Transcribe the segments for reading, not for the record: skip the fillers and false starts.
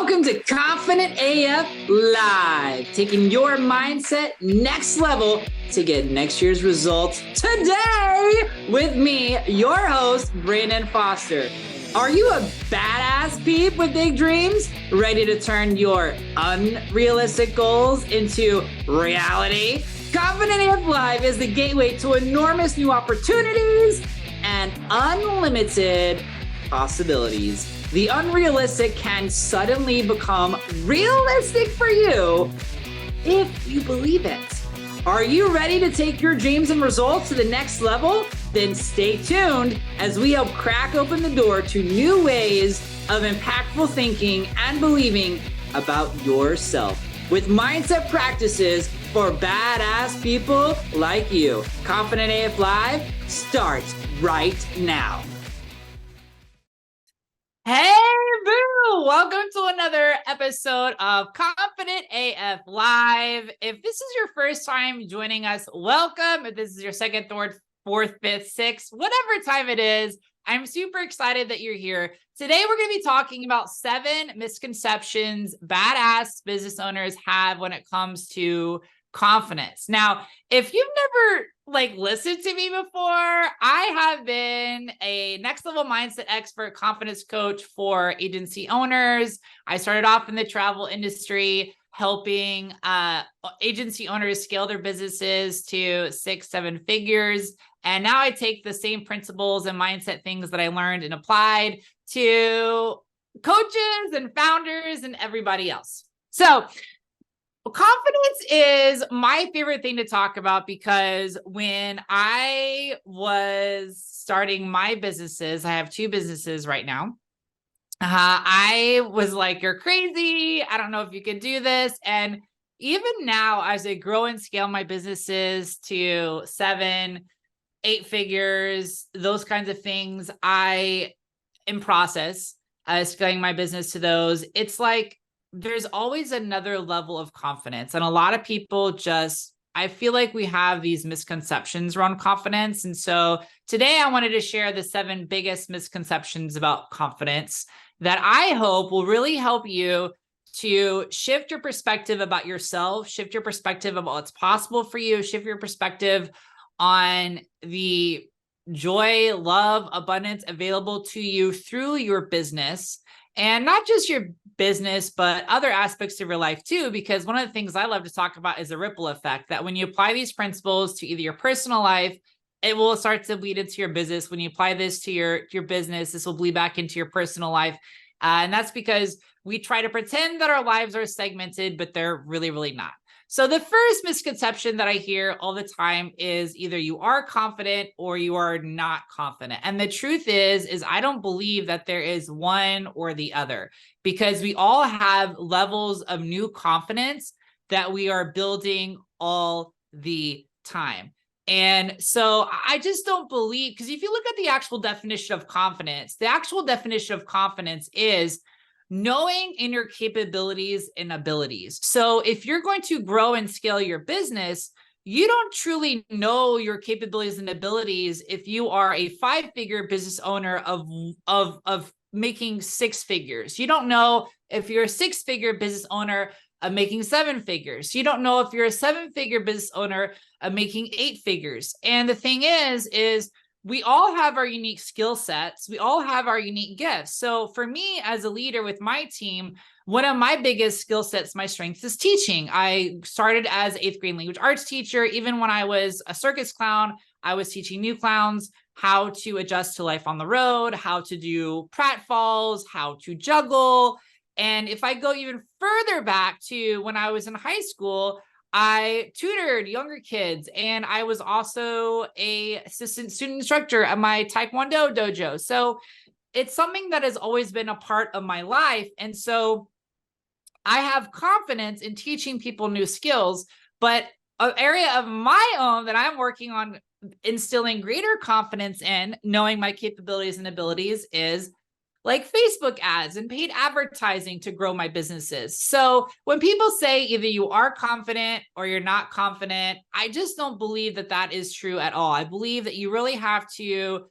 Welcome to Confident AF Live, taking your mindset next level to get next year's results today with me, your host, Brandon Foster. Are you a badass peep with big dreams, ready to turn your unrealistic goals into reality? Confident AF Live is the gateway to enormous new opportunities and unlimited possibilities. The unrealistic can suddenly become realistic for you if you believe it. Are you ready to take your dreams and results to the next level? Then stay tuned as we help crack open the door to new ways of impactful thinking and believing about yourself with mindset practices for badass people like you. Confident AF Live starts right now. Hey, boo! Welcome to another episode of Confident AF Live. If this is your first time joining us, welcome. If this is your second, third, fourth, fifth, sixth, whatever time it is, I'm super excited that you're here. Today, we're going to be talking about 7 misconceptions badass business owners have when it comes to confidence. Now, if you've never listened to me before, I have been a next level mindset expert, confidence coach for agency owners. I started off in the travel industry, helping agency owners scale their businesses to 6-7 figures. And now I take the same principles and mindset things that I learned and applied to coaches and founders and everybody else. So confidence is my favorite thing to talk about because when I was starting my businesses, I have 2 businesses right now. I was like, you're crazy. I don't know if you can do this. And even now, as I grow and scale my businesses to 7, 8 figures, those kinds of things, I in process scaling my business to those. It's like, there's always another level of confidence. And a lot of people I feel like we have these misconceptions around confidence. And so today I wanted to share the 7 biggest misconceptions about confidence that I hope will really help you to shift your perspective about yourself, shift your perspective about what's possible for you, shift your perspective on the joy, love, abundance available to you through your business. And not just your business, but other aspects of your life too, because one of the things I love to talk about is the ripple effect, that when you apply these principles to either your personal life, it will start to bleed into your business. When you apply this to your business, this will bleed back into your personal life. And that's because we try to pretend that our lives are segmented, but they're really, really not. So the first misconception that I hear all the time is either you are confident or you are not confident. And the truth is I don't believe that there is one or the other, because we all have levels of new confidence that we are building all the time. And so I just don't believe, because if you look at the actual definition of confidence, the actual definition of confidence is knowing in your capabilities and abilities. So if you're going to grow and scale your business, you don't truly know your capabilities and abilities if you are a 5-figure business owner of making 6 figures. You don't know if you're a 6-figure business owner of making 7 figures. You don't know if you're a 7-figure business owner of making 8 figures. And the thing is we all have our unique skill sets. We all have our unique gifts. So for me as a leader with my team, one of my biggest skill sets, my strength is teaching. I started as 8th grade language arts teacher. Even when I was a circus clown, I was teaching new clowns how to adjust to life on the road, how to do pratfalls, how to juggle. And if I go even further back to when I was in high school, I tutored younger kids, and I was also an assistant student instructor at my Taekwondo dojo. So it's something that has always been a part of my life. And so I have confidence in teaching people new skills, but an area of my own that I'm working on instilling greater confidence in, knowing my capabilities and abilities, is like Facebook ads and paid advertising to grow my businesses. So when people say either you are confident or you're not confident, I just don't believe that that is true at all. I believe that you really have to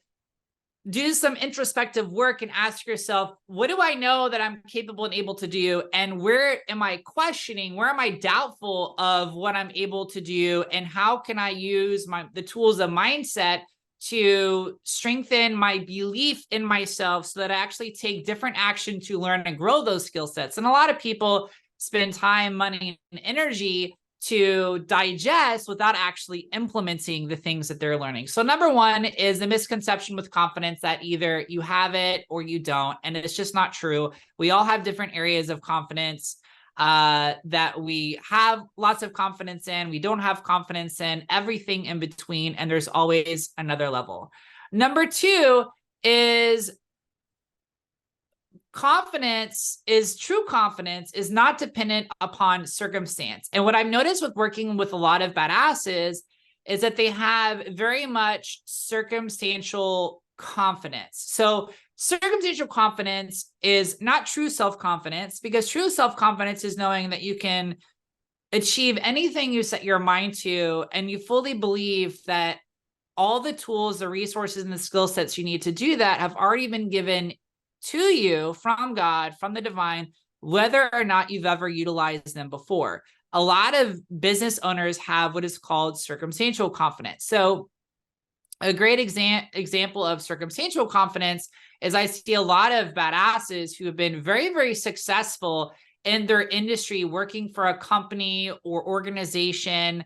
do some introspective work and ask yourself, what do I know that I'm capable and able to do? And where am I questioning? Where am I doubtful of what I'm able to do? And how can I use the tools of mindset to strengthen my belief in myself so that I actually take different action to learn and grow those skill sets? And a lot of people spend time, money, and energy to digest without actually implementing the things that they're learning. So number one is the misconception with confidence that either you have it or you don't. And it's just not true. We all have different areas of confidence that we have lots of confidence in, we don't have confidence in, everything in between. And there's always another level. Number two is true confidence is not dependent upon circumstance. And what I've noticed with working with a lot of badasses is that they have very much circumstantial confidence. So circumstantial confidence is not true self-confidence, because true self-confidence is knowing that you can achieve anything you set your mind to, and you fully believe that all the tools, the resources, and the skill sets you need to do that have already been given to you from God, from the divine, whether or not you've ever utilized them before. A lot of business owners have what is called circumstantial confidence. So a great example of circumstantial confidence is I see a lot of badasses who have been very, very successful in their industry, working for a company or organization.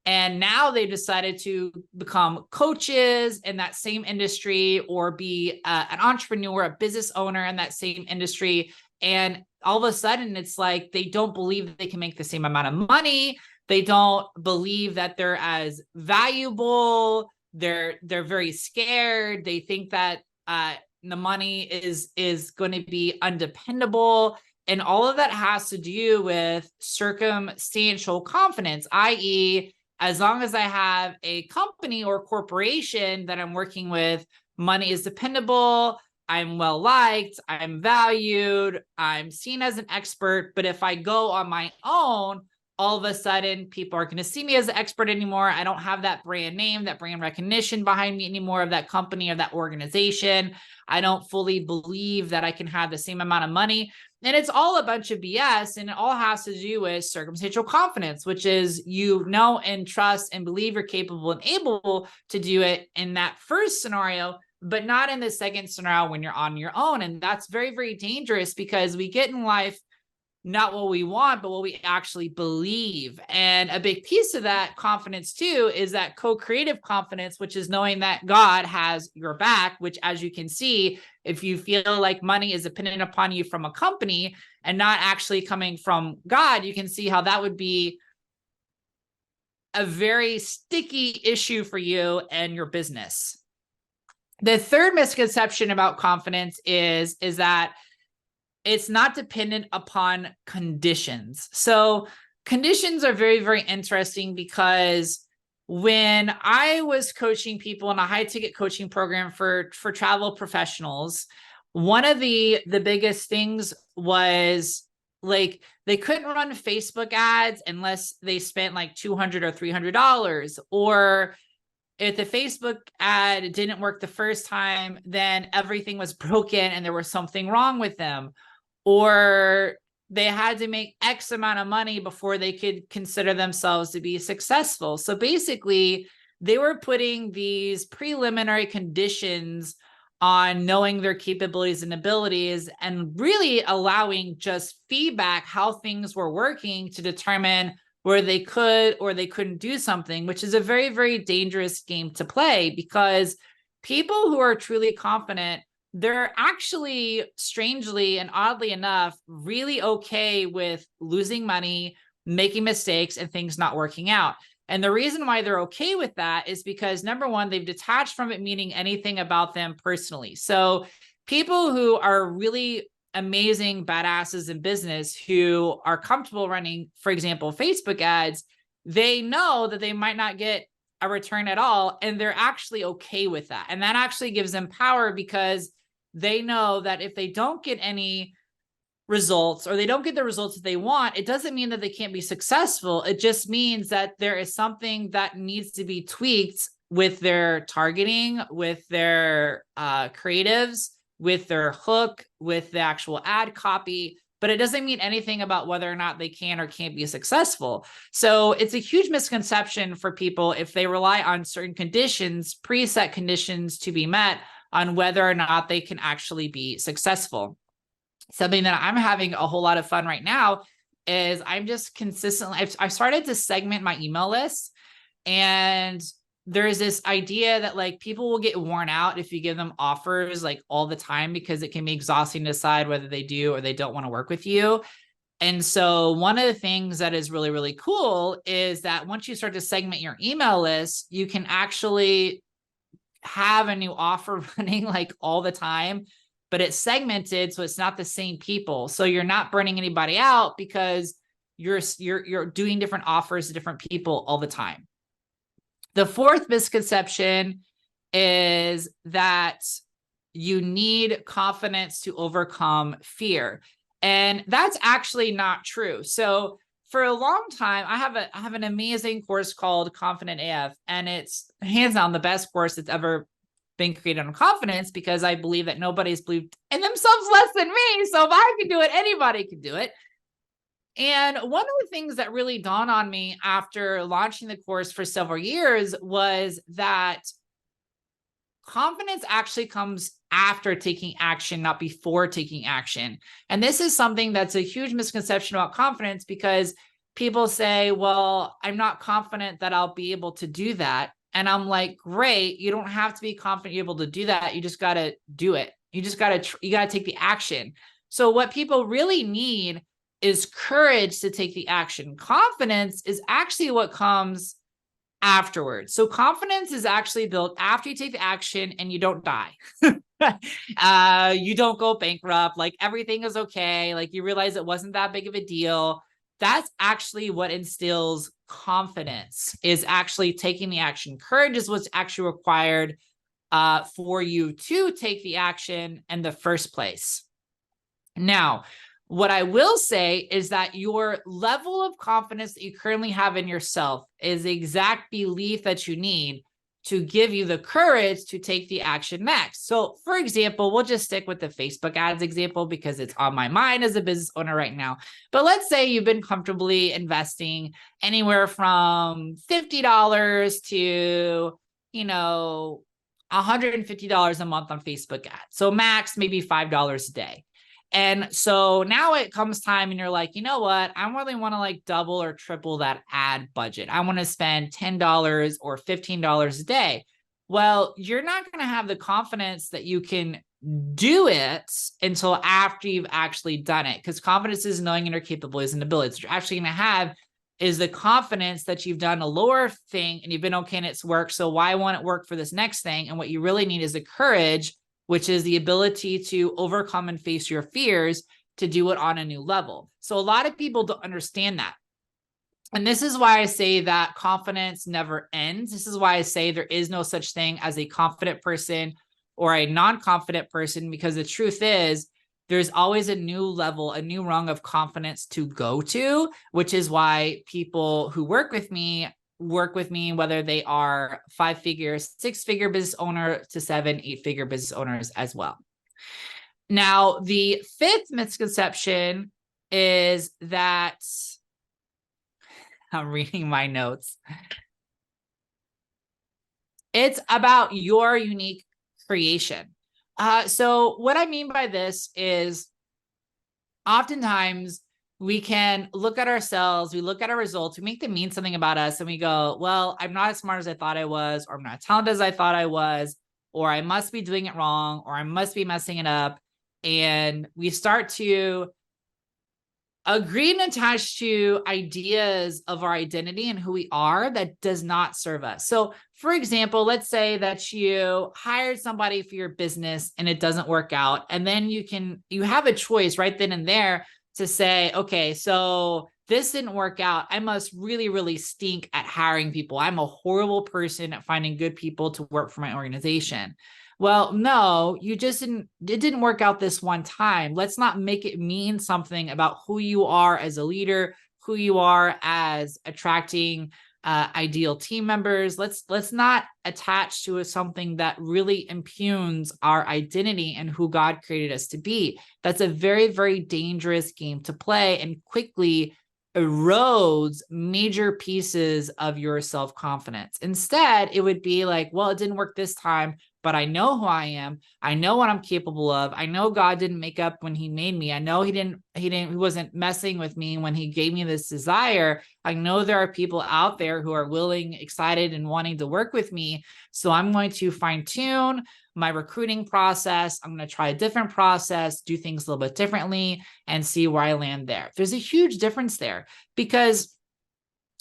And now they decided to become coaches in that same industry, or be an entrepreneur, a business owner in that same industry. And all of a sudden, it's like they don't believe they can make the same amount of money. They don't believe that they're as valuable. They're very scared. They think that the money is going to be undependable. And all of that has to do with circumstantial confidence, i.e., as long as I have a company or corporation that I'm working with, money is dependable, I'm well liked, I'm valued, I'm seen as an expert. But if I go on my own, all of a sudden people aren't going to see me as an expert anymore. I don't have that brand name, that brand recognition behind me anymore of that company or that organization. I don't fully believe that I can have the same amount of money. And it's all a bunch of BS, and it all has to do with circumstantial confidence, which is you know and trust and believe you're capable and able to do it in that first scenario, but not in the second scenario when you're on your own. And that's very, very dangerous, because we get in life not what we want, but what we actually believe. And a big piece of that confidence too is that co-creative confidence, which is knowing that God has your back, which, as you can see, if you feel like money is dependent upon you from a company and not actually coming from God, you can see how that would be a very sticky issue for you and your business. The third misconception about confidence is that it's not dependent upon conditions. So conditions are very, very interesting, because when I was coaching people in a high ticket coaching program for travel professionals, one of the biggest things was like they couldn't run Facebook ads unless they spent like $200 or $300, or if the Facebook ad didn't work the first time, then everything was broken and there was something wrong with them. Or they had to make X amount of money before they could consider themselves to be successful. So basically, they were putting these preliminary conditions on knowing their capabilities and abilities, and really allowing just feedback how things were working to determine where they could or they couldn't do something, which is a very, very dangerous game to play, because people who are truly confident, they're actually, strangely and oddly enough, really okay with losing money, making mistakes, and things not working out. And the reason why they're okay with that is because, number one, they've detached from it meaning anything about them personally. So people who are really amazing badasses in business, who are comfortable running, for example, Facebook ads, they know that they might not get a return at all, and they're actually okay with that. And that actually gives them power, because they know that if they don't get any results, or they don't get the results that they want, it doesn't mean that they can't be successful. It just means that there is something that needs to be tweaked with their targeting, with their creatives, with their hook, with the actual ad copy, but it doesn't mean anything about whether or not they can or can't be successful. So it's a huge misconception for people if they rely on certain conditions, preset conditions to be met on whether or not they can actually be successful. Something that I'm having a whole lot of fun right now is I'm just consistently, I've started to segment my email list, and there's this idea that like people will get worn out if you give them offers like all the time, because it can be exhausting to decide whether they do or they don't want to work with you. And so one of the things that is really, really cool is that once you start to segment your email list, you can actually have a new offer running like all the time, but it's segmented, so it's not the same people. So you're not burning anybody out because you're doing different offers to different people all the time. The fourth misconception is that you need confidence to overcome fear. And that's actually not true. So for a long time, I have an amazing course called Confident AF, and it's hands down the best course that's ever been created on confidence, because I believe that nobody's believed in themselves less than me. So if I can do it, anybody can do it. And one of the things that really dawned on me after launching the course for several years was that confidence actually comes after taking action, not before taking action. And this is something that's a huge misconception about confidence, because people say, well, I'm not confident that I'll be able to do that. And I'm like, great. You don't have to be confident you're able to do that. You just got to do it. You just got to take the action. So what people really need is courage to take the action. Confidence is actually what comes afterwards. So confidence is actually built after you take the action and you don't die. You don't go bankrupt. Like everything is okay. Like you realize it wasn't that big of a deal. That's actually what instills confidence, is actually taking the action. Courage is what's actually required for you to take the action in the first place. Now, what I will say is that your level of confidence that you currently have in yourself is the exact belief that you need to give you the courage to take the action next. So for example, we'll just stick with the Facebook ads example because it's on my mind as a business owner right now. But let's say you've been comfortably investing anywhere from $50 to, $150 a month on Facebook ads. So max, maybe $5 a day. And so now it comes time and you're like, you know what? I really want to like double or triple that ad budget. I want to spend $10 or $15 a day. Well, you're not going to have the confidence that you can do it until after you've actually done it, because confidence is knowing your capabilities and abilities. What you're actually going to have is the confidence that you've done a lower thing and you've been okay in its work. So why won't it work for this next thing? And what you really need is the courage, which is the ability to overcome and face your fears to do it on a new level. So a lot of people don't understand that. And this is why I say that confidence never ends. This is why I say there is no such thing as a confident person or a non-confident person, because the truth is there's always a new level, a new rung of confidence to go to, which is why people who work with me, whether they are 5-figure, 6-figure business owner to 7, 8-figure business owners as well. Now, the fifth misconception is that I'm reading my notes. It's about your unique creation. So what I mean by this is oftentimes we can look at ourselves, we look at our results, we make them mean something about us, and we go, well, I'm not as smart as I thought I was, or I'm not as talented as I thought I was, or I must be doing it wrong, or I must be messing it up. And we start to agree and attach to ideas of our identity and who we are that does not serve us. So for example, let's say that you hired somebody for your business and it doesn't work out. And then you have a choice right then and there to say, okay, so this didn't work out. I must really, really stink at hiring people. I'm a horrible person at finding good people to work for my organization. Well, no, it didn't work out this one time. Let's not make it mean something about who you are as a leader, who you are as attracting ideal team members. Let's not attach to something that really impugns our identity and who God created us to be. That's a very, very dangerous game to play and quickly erodes major pieces of your self-confidence. Instead, it would be like, well, it didn't work this time, but I know who I am. I know what I'm capable of. I know God didn't make up when he made me. I know he wasn't messing with me when he gave me this desire. I know there are people out there who are willing, excited, and wanting to work with me. So I'm going to fine tune my recruiting process. I'm going to try a different process, do things a little bit differently, and see where I land there. There's a huge difference there, because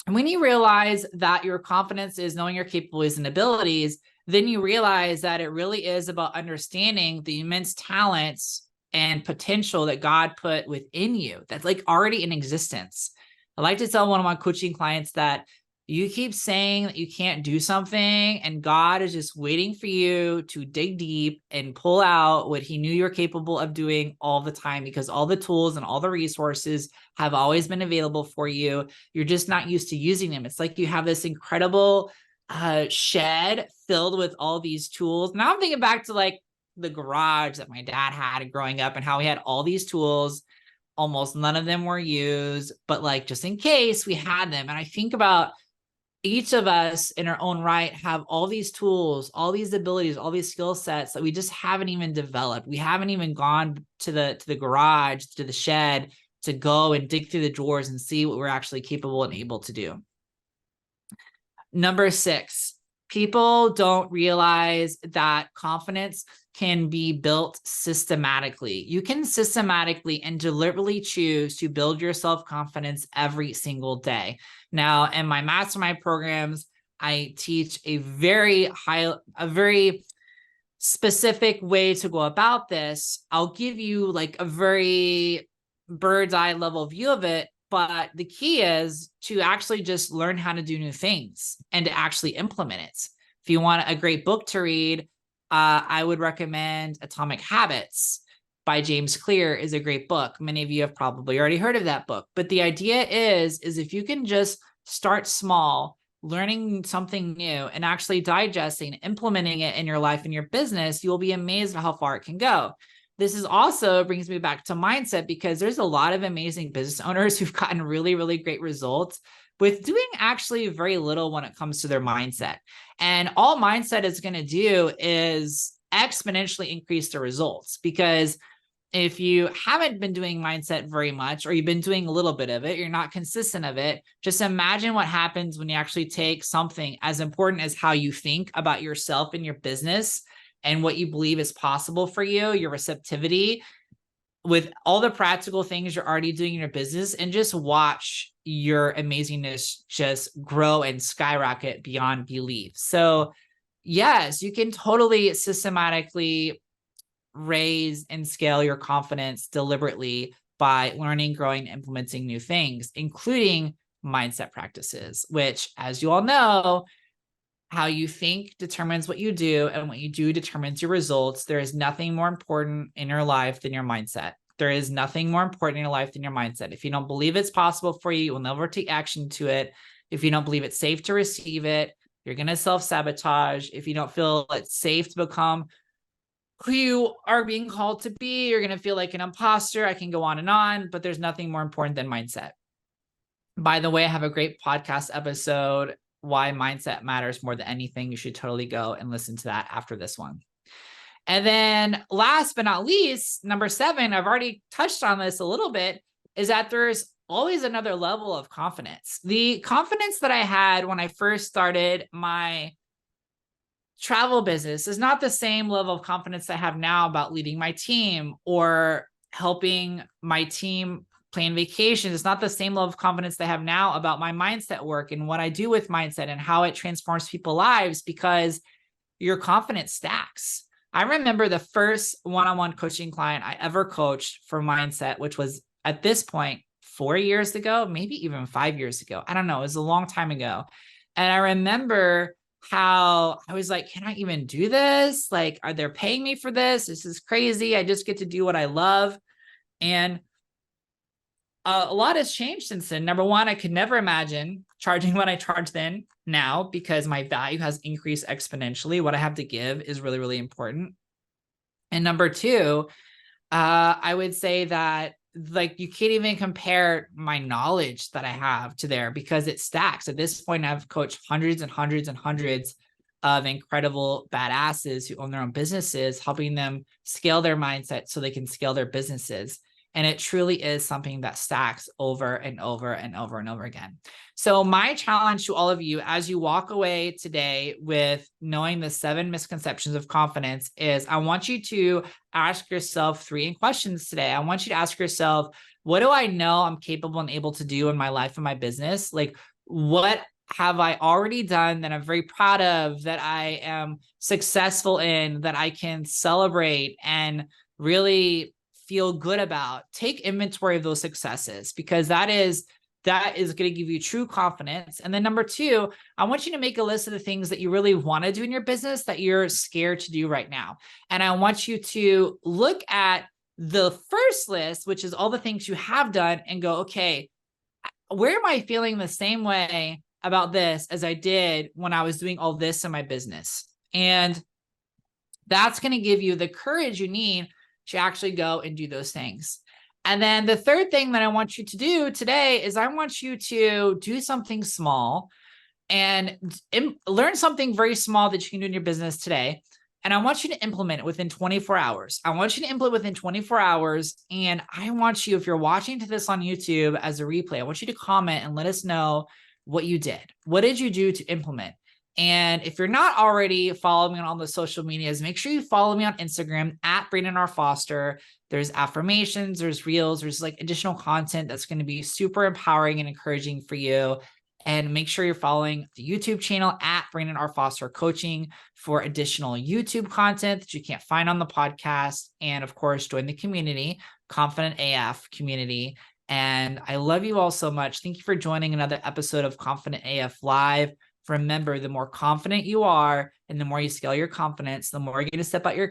when you realize that your confidence is knowing your capabilities and abilities, then you realize that it really is about understanding the immense talents and potential that God put within you that's like already in existence. I like to tell one of my coaching clients that you keep saying that you can't do something, and God is just waiting for you to dig deep and pull out what he knew you're capable of doing all the time, because all the tools and all the resources have always been available for you. You're just not used to using them. It's like you have this incredible shed filled with all these tools. Now I'm thinking back to like the garage that my dad had growing up and how he had all these tools. Almost none of them were used, but like just in case we had them. And I think about each of us in our own right have all these tools, all these abilities, all these skill sets that we just haven't even developed. We haven't even gone to the garage, to the shed, to go and dig through the drawers and see what we're actually capable and able to do. Number 6, people don't realize that confidence can be built systematically. You can systematically and deliberately choose to build your self-confidence every single day. Now, in my mastermind programs, I teach a very specific way to go about this. I'll give you like a very bird's eye level view of it, but the key is to actually just learn how to do new things and to actually implement it. If you want a great book to read, I would recommend Atomic Habits by James Clear is a great book. Many of you have probably already heard of that book. But the idea is if you can just start small, learning something new and actually digesting, implementing it in your life and your business, you'll be amazed at how far it can go. This is also brings me back to mindset, because there's a lot of amazing business owners who've gotten really, really great results with doing actually very little when it comes to their mindset. And all mindset is going to do is exponentially increase the results, because if you haven't been doing mindset very much, or you've been doing a little bit of it, you're not consistent of it, just imagine what happens when you actually take something as important as how you think about yourself and your business and what you believe is possible for you, your receptivity, with all the practical things you're already doing in your business, and just watch your amazingness just grow and skyrocket beyond belief. So yes, you can totally systematically raise and scale your confidence deliberately by learning, growing, implementing new things, including mindset practices, which, as you all know, how you think determines what you do, and what you do determines your results. There is nothing more important in your life than your mindset. There is nothing more important in your life than your mindset. If you don't believe it's possible for you, you will never take action to it. If you don't believe it's safe to receive it, you're going to self-sabotage. If you don't feel it's safe to become who you are being called to be, you're going to feel like an imposter. I can go on, but there's nothing more important than mindset. By the way, I have a great podcast episode, Why Mindset Matters More Than Anything. You should totally go and listen to that after this one. And then last but not least, number 7, I've already touched on this a little bit, is that there's always another level of confidence. The confidence that I had when I first started my travel business is not the same level of confidence I have now about leading my team or helping my team plan vacations. It's not the same level of confidence that I have now about my mindset work and what I do with mindset and how it transforms people's lives, because your confidence stacks. I remember the first one-on-one coaching client I ever coached for mindset, which was at this point 4 years ago, maybe even 5 years ago. I don't know. It was a long time ago. And I remember how I was like, can I even do this? Like, are they paying me for this? This is crazy. I just get to do what I love. And a lot has changed since then. Number one, I could never imagine charging what I charge then now, because my value has increased exponentially. What I have to give is really, really important. And number two, I would say that like you can't even compare my knowledge that I have to there, because it stacks. At this point, I've coached hundreds and hundreds and hundreds of incredible badasses who own their own businesses, helping them scale their mindset so they can scale their businesses. And it truly is something that stacks over and over and over and over again. So my challenge to all of you as you walk away today with knowing the 7 misconceptions of confidence is I want you to ask yourself 3 questions today. I want you to ask yourself, what do I know I'm capable and able to do in my life and my business? Like, what have I already done that I'm very proud of, that I am successful in, that I can celebrate and really feel good about? Take inventory of those successes, because that is going to give you true confidence. And then number 2, I want you to make a list of the things that you really want to do in your business that you're scared to do right now. And I want you to look at the first list, which is all the things you have done, and go, okay, where am I feeling the same way about this as I did when I was doing all this in my business? And that's going to give you the courage you need to actually go and do those things. And then the third thing that I want you to do today is I want you to do something small and learn something very small that you can do in your business today. And I want you to implement it within 24 hours. I want you to implement within 24 hours. And I want you, if you're watching to this on YouTube as a replay, I want you to comment and let us know what you did. What did you do to implement? And if you're not already following me on all the social medias, make sure you follow me on Instagram at Brandon R. Foster. There's affirmations, there's reels, there's like additional content that's going to be super empowering and encouraging for you. And make sure you're following the YouTube channel at Brandon R. Foster Coaching for additional YouTube content that you can't find on the podcast. And of course, join the community, Confident AF community. And I love you all so much. Thank you for joining another episode of Confident AF Live. Remember, the more confident you are and the more you scale your confidence, the more you're going to step out your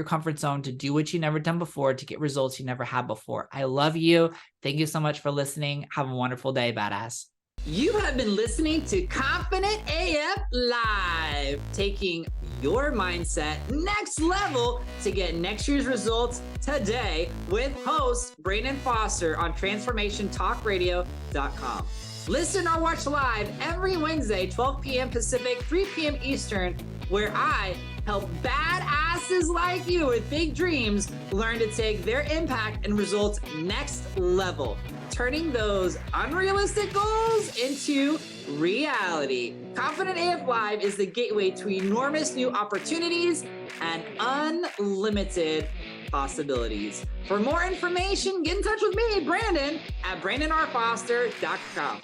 comfort zone to do what you've never done before, to get results you never had before. I love you. Thank you so much for listening. Have a wonderful day, badass. You have been listening to Confident AF Live, taking your mindset next level to get next year's results today with host Brandon Foster on transformationtalkradio.com. Listen or watch live every Wednesday, 12 p.m. Pacific, 3 p.m. Eastern, where I help badasses like you with big dreams learn to take their impact and results next level, turning those unrealistic goals into reality. Confident AF Live is the gateway to enormous new opportunities and unlimited possibilities. For more information, get in touch with me, Brandon, at BrandonRFoster.com.